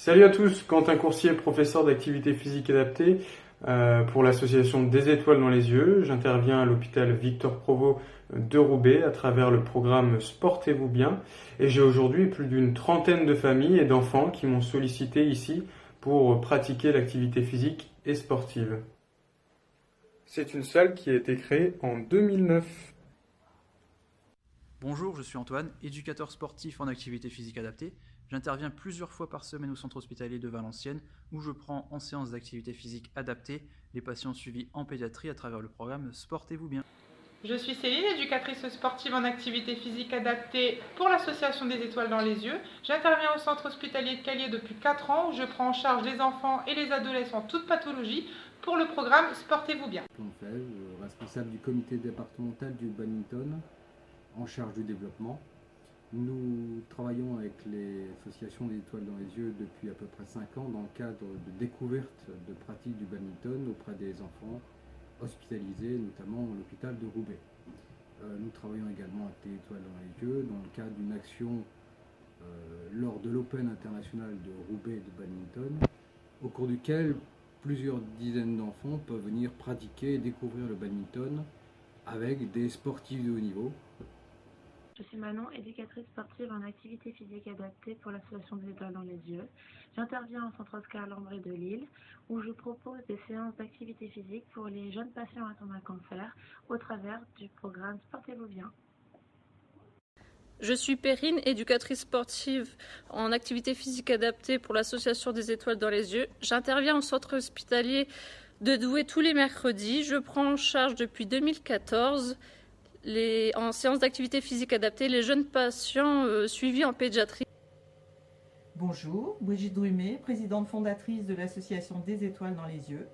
Salut à tous, Quentin Coursier, professeur d'activité physique adaptée pour l'association Des Étoiles dans les yeux. J'interviens à l'hôpital Victor Provost de Roubaix à travers le programme Sportez-vous bien. Et j'ai aujourd'hui plus d'une trentaine de familles et d'enfants qui m'ont sollicité ici pour pratiquer l'activité physique et sportive. C'est une salle qui a été créée en 2009. Bonjour, je suis Antoine, éducateur sportif en activité physique adaptée. J'interviens plusieurs fois par semaine au centre hospitalier de Valenciennes où je prends en séance d'activité physique adaptée les patients suivis en pédiatrie à travers le programme Sportez-vous bien. Je suis Céline, éducatrice sportive en activité physique adaptée pour l'association des Étoiles dans les yeux. J'interviens au centre hospitalier de Calier depuis 4 ans où je prends en charge les enfants et les adolescents toutes pathologies pour le programme Sportez-vous bien. Responsable du comité départemental du badminton en charge du développement. Nous travaillons avec l'association des Étoiles dans les yeux depuis à peu près 5 ans dans le cadre de découverte de pratique du badminton auprès des enfants hospitalisés, notamment à l'hôpital de Roubaix. Nous travaillons également avec les Étoiles dans les yeux dans le cadre d'une action lors de l'Open international de Roubaix de badminton, au cours duquel plusieurs dizaines d'enfants peuvent venir pratiquer et découvrir le badminton avec des sportifs de haut niveau. Je suis Manon, éducatrice sportive en activité physique adaptée pour l'association des Étoiles dans les yeux. J'interviens au centre Oscar Lambré de Lille où je propose des séances d'activité physique pour les jeunes patients atteints d'un cancer au travers du programme Sportez-vous bien. Je suis Perrine, éducatrice sportive en activité physique adaptée pour l'association des Étoiles dans les yeux. J'interviens au centre hospitalier de Douai tous les mercredis. Je prends en charge depuis 2014 en séance d'activité physique adaptée les jeunes patients suivis en pédiatrie. Bonjour, Brigitte Drumet, présidente fondatrice de l'association des Étoiles dans les yeux.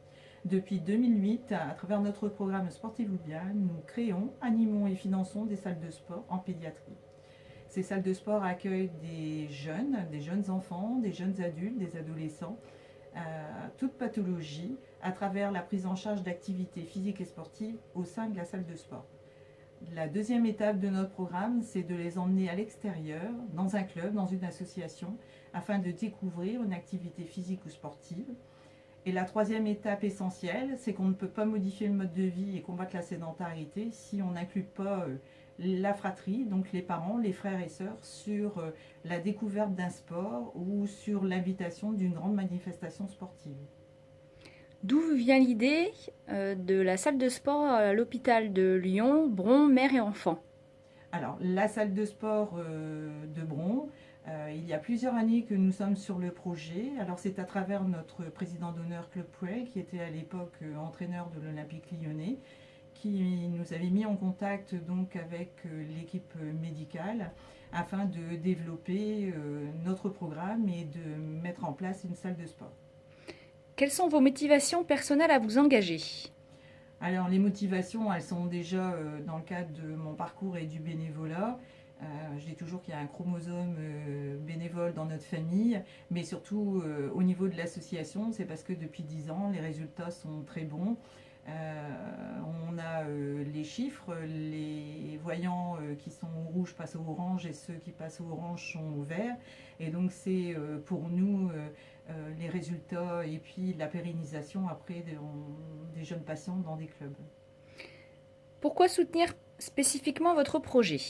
Depuis 2008, à travers notre programme Sportez-vous bien, nous créons, animons et finançons des salles de sport en pédiatrie. Ces salles de sport accueillent des jeunes enfants, des jeunes adultes, des adolescents, toute pathologie, à travers la prise en charge d'activités physiques et sportives au sein de la salle de sport. La deuxième étape de notre programme, c'est de les emmener à l'extérieur, dans un club, dans une association, afin de découvrir une activité physique ou sportive. Et la troisième étape essentielle, c'est qu'on ne peut pas modifier le mode de vie et combattre la sédentarité si on n'inclut pas la fratrie, donc les parents, les frères et sœurs, sur la découverte d'un sport ou sur l'invitation d'une grande manifestation sportive. D'où vient l'idée de la salle de sport à l'hôpital de Lyon, Bron, mère et enfants? Alors, la salle de sport de Bron, il y a plusieurs années que nous sommes sur le projet. Alors, c'est à travers notre président d'honneur Claude Pouet, qui était à l'époque entraîneur de l'Olympique Lyonnais, qui nous avait mis en contact donc avec l'équipe médicale afin de développer notre programme et de mettre en place une salle de sport. Quelles sont vos motivations personnelles à vous engager? Alors les motivations, elles sont déjà dans le cadre de mon parcours et du bénévolat. Je dis toujours qu'il y a un chromosome bénévole dans notre famille, mais surtout au niveau de l'association, c'est parce que depuis 10 ans, les résultats sont très bons. On a les chiffres, les voyants qui sont au rouge passent au orange et ceux qui passent au orange sont au vert. Et donc c'est pour nous les résultats et puis la pérennisation après des jeunes patients dans des clubs. Pourquoi soutenir spécifiquement votre projet?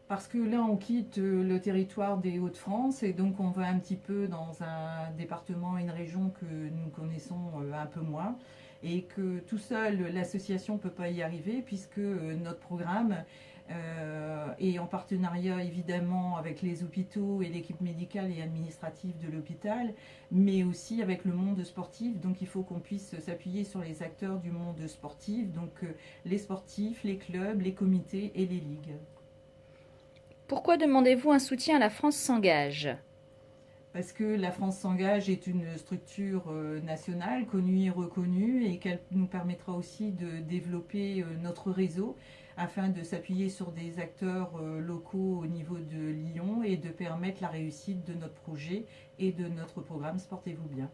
Parce que là, on quitte le territoire des Hauts-de-France et donc on va un petit peu dans un département, une région que nous connaissons un peu moins et que tout seul, l'association ne peut pas y arriver puisque notre programme est en partenariat évidemment avec les hôpitaux et l'équipe médicale et administrative de l'hôpital, mais aussi avec le monde sportif. Donc il faut qu'on puisse s'appuyer sur les acteurs du monde sportif, donc les sportifs, les clubs, les comités et les ligues. Pourquoi demandez-vous un soutien à la France s'engage? Parce que la France s'engage est une structure nationale, connue et reconnue, et qu'elle nous permettra aussi de développer notre réseau afin de s'appuyer sur des acteurs locaux au niveau de Lyon et de permettre la réussite de notre projet et de notre programme Sportez-vous bien.